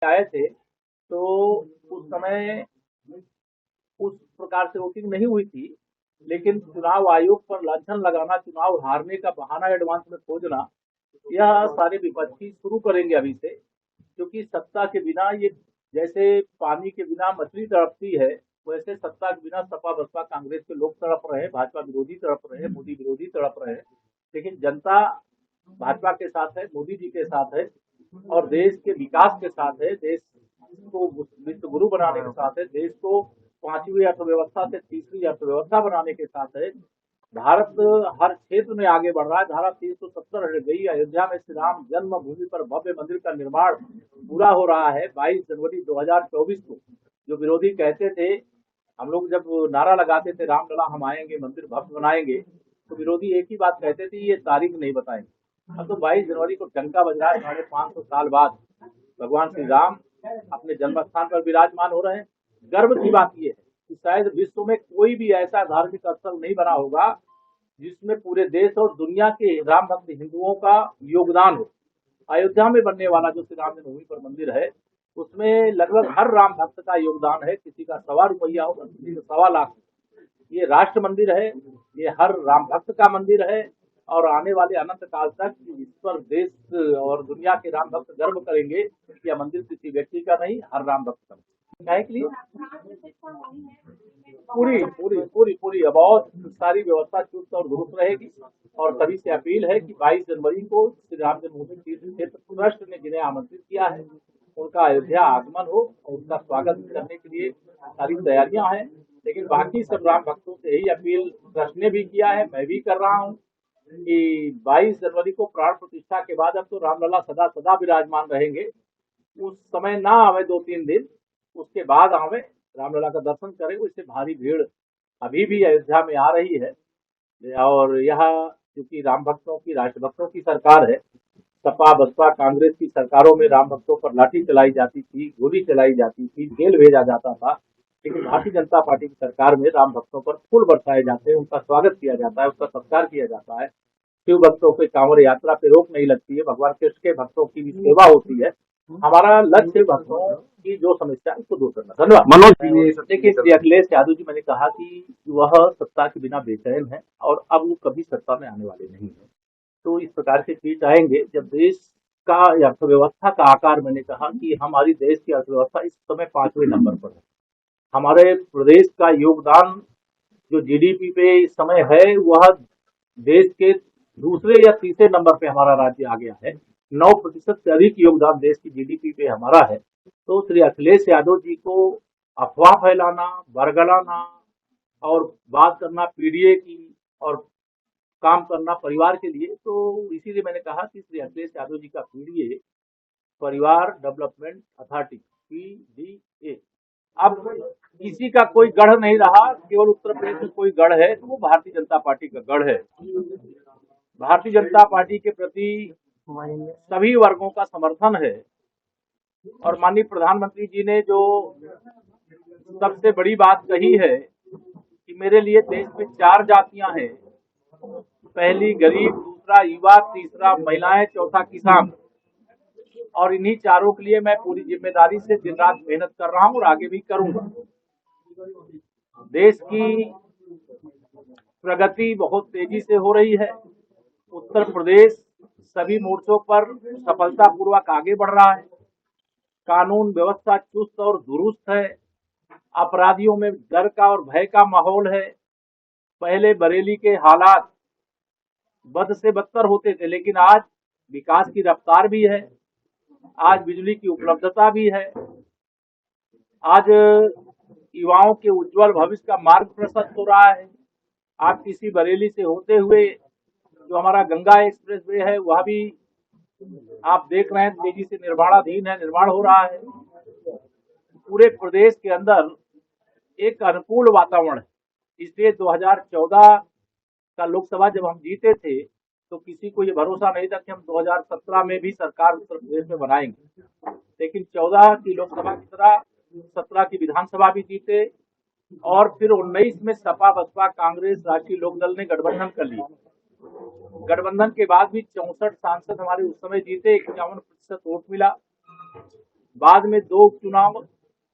आए थे तो उस समय उस प्रकार से वोटिंग नहीं हुई थी। लेकिन चुनाव आयोग पर लांछन लगाना, चुनाव हारने का बहाना एडवांस में खोजना, यह सारे विपक्षी शुरू करेंगे अभी से। क्योंकि सत्ता के बिना ये, जैसे पानी के बिना मछली तड़पती है, वैसे सत्ता के बिना सपा बसपा कांग्रेस के लोग तड़प रहे, भाजपा विरोधी तड़प रहे, मोदी विरोधी तड़प रहे। लेकिन जनता भाजपा के साथ है, मोदी जी के साथ है, और देश के विकास के साथ है, देश को विश्व गुरु बनाने के साथ है, देश को पांचवी अर्थव्यवस्था से तीसरी अर्थव्यवस्था बनाने के साथ है। भारत हर क्षेत्र में आगे बढ़ रहा है। धारा 370 हट गई। अयोध्या में श्री राम जन्मभूमि पर भव्य मंदिर का निर्माण पूरा हो रहा है। 22 जनवरी 2024 को जो विरोधी कहते थे, हम लोग जब नारा लगाते थे रामलला हम आएंगे, मंदिर भव्य बनाएंगे, तो विरोधी एक ही बात कहते थे, ये तारीख नहीं बताएंगे। अब तो 22 जनवरी को डंका बज रहा है। 550 साल बाद भगवान श्री राम अपने जन्म स्थान पर विराजमान हो रहे हैं। गर्व की बात यह है कि शायद विश्व में कोई भी ऐसा धार्मिक स्थल नहीं बना होगा जिसमें पूरे देश और दुनिया के राम भक्त हिंदुओं का योगदान हो। अयोध्या में बनने वाला जो श्री राम जन्मभूमि पर मंदिर है, उसमें लगभग हर राम भक्त का योगदान है। किसी का ₹1.25 होगा, किसी का ₹1.25 लाख। ये राष्ट्र मंदिर है, ये हर राम भक्त का मंदिर है, और आने वाले अनंत काल तक इस पर देश और दुनिया के राम भक्त गर्व करेंगे कि यह मंदिर किसी व्यक्ति का नहीं, हर राम भक्त का। क्या के लिए पूरी पूरी पूरी पूरी बहुत सारी व्यवस्था चुस्त और दुरुस्त रहेगी। और सभी से अपील है कि 22 जनवरी को श्री राम जन्मभूमि तीर्थ क्षेत्र ट्रस्ट ने जिन्हें आमंत्रित किया है, उनका अयोध्या आगमन हो और उनका स्वागत करने के लिए सारी तैयारियां हैं। लेकिन बाकी सब राम भक्तों से यही अपील ट्रस्ट ने भी किया है, मैं भी कर रहा हूँ, कि 22 जनवरी को प्राण प्रतिष्ठा के बाद अब तो रामलला सदा सदा विराजमान रहेंगे। उस समय ना आवे 2-3 दिन, उसके बाद आवे, रामलला का दर्शन करें। उससे भारी भीड़ अभी भी अयोध्या में आ रही है। और यह क्योंकि राम भक्तों की, राष्ट्र भक्तों की सरकार है। सपा बसपा कांग्रेस की सरकारों में राम भक्तों पर लाठी चलाई जाती थी, गोली चलाई जाती थी, जेल भेजा जाता था। लेकिन भारतीय जनता पार्टी की सरकार में राम भक्तों पर फूल बरसाए जाते हैं, उनका स्वागत किया जाता है, उसका सत्कार किया जाता है। शिव भक्तों के कांवड़ यात्रा पे रोक नहीं लगती है, भगवान कृष्ण के भक्तों की भी सेवा होती है। हमारा लक्ष्य भक्तों की जो समस्या है उसको दूर करना। धन्यवाद। मनोज जी, देखिए श्री अखिलेश यादव जी, मैंने कहा कि वह सत्ता के बिना बेचैन है और अब वो कभी सत्ता में आने वाले नहीं है। तो इस प्रकार के ट्वीट आएंगे जब देश का अर्थव्यवस्था का आकार, मैंने कहा कि हमारी देश की अर्थव्यवस्था इस समय 5वें नंबर पर है। हमारे प्रदेश का योगदान जो जीडीपी पे इस समय है, वह देश के दूसरे या तीसरे नंबर पे हमारा राज्य आ गया है। 9% से अधिक योगदान देश की जीडीपी पे हमारा है। तो श्री अखिलेश यादव जी को अफवाह फैलाना, बरगलाना और बात करना पीडीए की और काम करना परिवार के लिए, तो इसीलिए मैंने कहा कि श्री अखिलेश यादव जी का पीडीए, परिवार डेवलपमेंट अथॉरिटी, पीडीए, अब किसी का कोई गढ़ नहीं रहा। केवल उत्तर प्रदेश में कोई गढ़ है तो वो भारतीय जनता पार्टी का गढ़ है। भारतीय जनता पार्टी के प्रति सभी वर्गों का समर्थन है। और माननीय प्रधानमंत्री जी ने जो सबसे बड़ी बात कही है कि मेरे लिए देश में 4 जातियां हैं, पहली गरीब, दूसरा युवा, तीसरा महिलाएं, चौथा किसान। और इन्हीं चारों के लिए मैं पूरी जिम्मेदारी से दिन रात मेहनत कर रहा हूं और आगे भी करूंगा। देश की प्रगति बहुत तेजी से हो रही है। उत्तर प्रदेश सभी मोर्चों पर सफलतापूर्वक आगे बढ़ रहा है। कानून व्यवस्था चुस्त और दुरुस्त है। अपराधियों में डर का और भय का माहौल है। पहले बरेली के हालात बद से बदतर होते थे, लेकिन आज विकास की रफ्तार भी है, आज बिजली की उपलब्धता भी है, आज युवाओं के उज्जवल भविष्य का मार्ग प्रशस्त हो रहा है। आप किसी बरेली से होते हुए जो हमारा गंगा एक्सप्रेस वे है, वह भी आप देख रहे हैं तेजी से निर्माणाधीन है, निर्माण हो रहा है। पूरे प्रदेश के अंदर एक अनुकूल वातावरण है। इसलिए 2014 का लोकसभा जब हम जीते थे तो किसी को ये भरोसा नहीं था कि हम 2017 में भी सरकार उत्तर प्रदेश में बनाएंगे। लेकिन 14 की लोकसभा की तरह 17 की विधानसभा भी जीते, और फिर 19 में सपा बसपा कांग्रेस राष्ट्रीय लोकदल ने गठबंधन कर लिया। गठबंधन के बाद भी 64 सांसद हमारे उस समय जीते, 51% वोट मिला। बाद में 2 उपचुनाव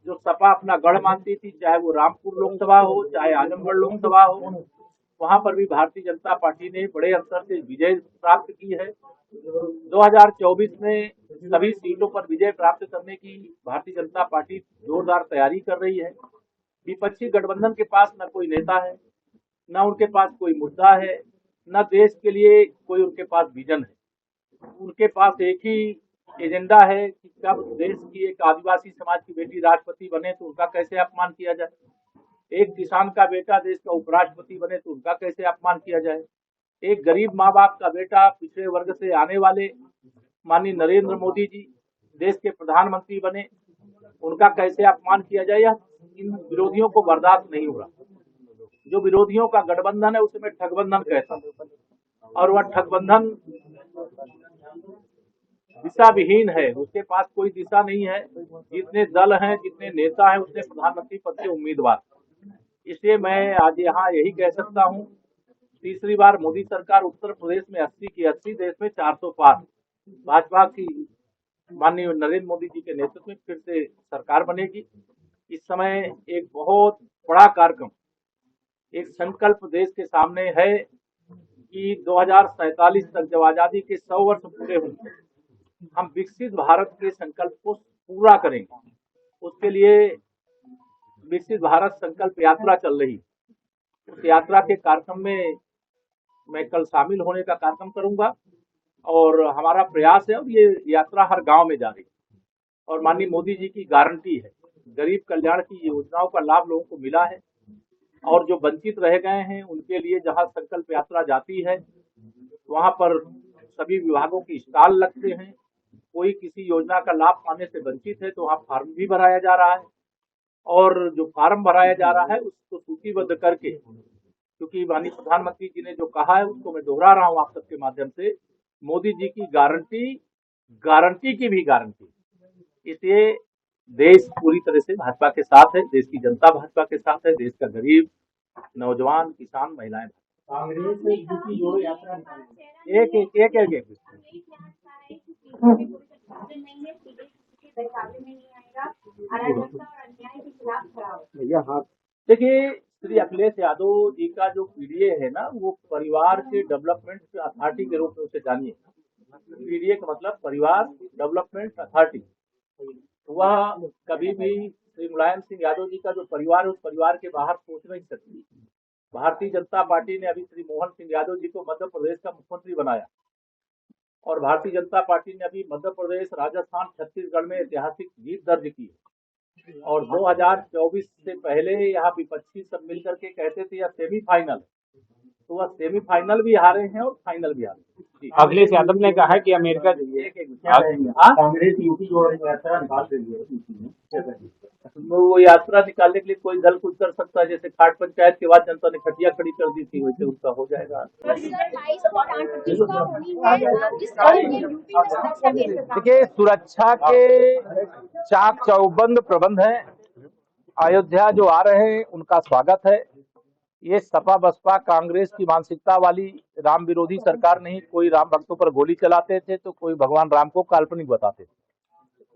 जो सपा अपना गढ़ मानती थी, चाहे वो रामपुर लोकसभा हो चाहे आजमगढ़ लोकसभा हो, वहां पर भी भारतीय जनता पार्टी ने बड़े अंतर से विजय प्राप्त की है। 2024 में सभी सीटों पर विजय प्राप्त करने की भारतीय जनता पार्टी जोरदार तैयारी कर रही है। विपक्षी गठबंधन के पास न कोई नेता है, न उनके पास कोई मुद्दा है, न देश के लिए कोई उनके पास विजन है। उनके पास एक ही एजेंडा है कि कब देश की एक आदिवासी समाज की बेटी राष्ट्रपति बने तो उनका कैसे अपमान किया जाए, एक किसान का बेटा देश का उपराष्ट्रपति बने तो उनका कैसे अपमान किया जाए, एक गरीब माँ बाप का बेटा पिछड़े वर्ग से आने वाले माननीय नरेंद्र मोदी जी देश के प्रधानमंत्री बने, उनका कैसे अपमान किया जाए। यह इन विरोधियों को बर्दाश्त नहीं हो रहा। जो विरोधियों का गठबंधन है उसे मैं ठगबंधन कहता हूँ, और वह ठगबंधन दिशा विहीन है, उसके पास कोई दिशा नहीं है। जितने दल हैं, जितने नेता हैं, उतने प्रधानमंत्री पद के उम्मीदवार। इसलिए मैं आज यहाँ यही कह सकता हूँ, तीसरी बार मोदी सरकार उत्तर प्रदेश में 80 की 80, देश में 400 पार। भाजपा की माननीय नरेंद्र मोदी जी के नेतृत्व में फिर से सरकार बनेगी। इस समय एक बहुत बड़ा कार्यक्रम, एक संकल्प देश के सामने है कि 2047 तक जब आजादी के 100 वर्ष पूरे होंगे, हम विकसित भारत के संकल्प को पूरा करेंगे। उसके लिए विकसित भारत संकल्प यात्रा चल रही है। उस यात्रा के कार्यक्रम में मैं कल शामिल होने का कार्यक्रम करूंगा, और हमारा प्रयास है, और ये यात्रा हर गांव में जा रही है। और माननीय मोदी जी की गारंटी है, गरीब कल्याण की योजनाओं का लाभ लोगों को मिला है, और जो वंचित रह गए हैं उनके लिए जहां संकल्प यात्रा जाती है वहां पर सभी विभागों की स्टॉल लगते हैं। कोई किसी योजना का लाभ पाने से वंचित है तो वहाँ फॉर्म भी भराया जा रहा है, और जो फॉर्म भराया जा रहा है उसको सूचीबद्ध करके, क्योंकि माननीय प्रधानमंत्री जी ने जो कहा है उसको मैं दोहरा रहा हूँ आप सबके माध्यम से, मोदी जी की गारंटी की भी गारंटी। इसलिए देश पूरी तरह से भाजपा के साथ है, देश की जनता भाजपा के साथ है, देश का गरीब, नौजवान, किसान, महिलाएं। कांग्रेस ने यूपी जोड़ो यात्रा एक देखिए, श्री अखिलेश यादव जी का जो पीडीए है ना, वो परिवार के डेवलपमेंट अथॉरिटी के रूप में उसे जानिए। पीडीए का मतलब परिवार डेवलपमेंट अथॉरिटी। वह कभी भी श्री मुलायम सिंह यादव जी का जो परिवार है उस परिवार के बाहर सोच नहीं सकती। भारतीय जनता पार्टी ने अभी श्री मोहन सिंह यादव जी को मध्य प्रदेश का मुख्यमंत्री बनाया, और भारतीय जनता पार्टी ने अभी मध्य प्रदेश, राजस्थान, छत्तीसगढ़ में ऐतिहासिक जीत दर्ज की है। और 2024 से पहले यहाँ विपक्षी सब मिलकर के कहते थे यह सेमीफाइनल, तो वह सेमीफाइनल भी हारे हैं और फाइनल भी हारे हैं। अखिलेश यादव ने कहा कि अमेरिका कांग्रेस यूपी जोड़ो यात्रा निकाल रही है। वो यात्रा निकालने के लिए कोई दल कुछ कर सकता है, जैसे खाट पंचायत के बाद जनता ने खटिया खड़ी कर दी थी, वैसे उनका हो जाएगा। देखिए, सुरक्षा के चाक चौबंद प्रबंध हैं। अयोध्या जो आ रहे हैं उनका स्वागत है। ये सपा बसपा कांग्रेस की मानसिकता वाली राम विरोधी सरकार नहीं। कोई राम भक्तों पर गोली चलाते थे तो कोई भगवान राम को काल्पनिक बताते थे।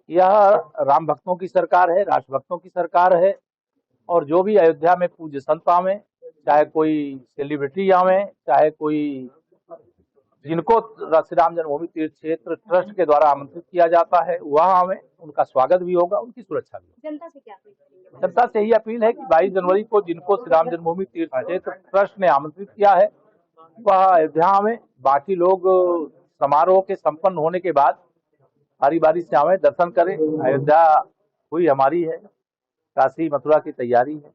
यह राम भक्तों की सरकार है, राष्ट्र भक्तों की सरकार है। और जो भी अयोध्या में पूज्य संत आवे, चाहे कोई सेलिब्रिटी आवे, चाहे कोई जिनको श्री राम जन्मभूमि तीर्थ क्षेत्र ट्रस्ट के द्वारा आमंत्रित किया जाता है वह आवे, उनका स्वागत भी होगा, उनकी सुरक्षा भी होगी। जनता से क्या अपील करेंगे? जनता से यही अपील है कि 22 जनवरी को जिनको श्री राम जन्मभूमि तीर्थ क्षेत्र ट्रस्ट ने आमंत्रित किया है वह अयोध्या में, बाकी लोग समारोह के संपन्न होने के बाद बारी बारी से आवे, दर्शन करें। अयोध्या हुई हमारी है, काशी मथुरा की तैयारी है।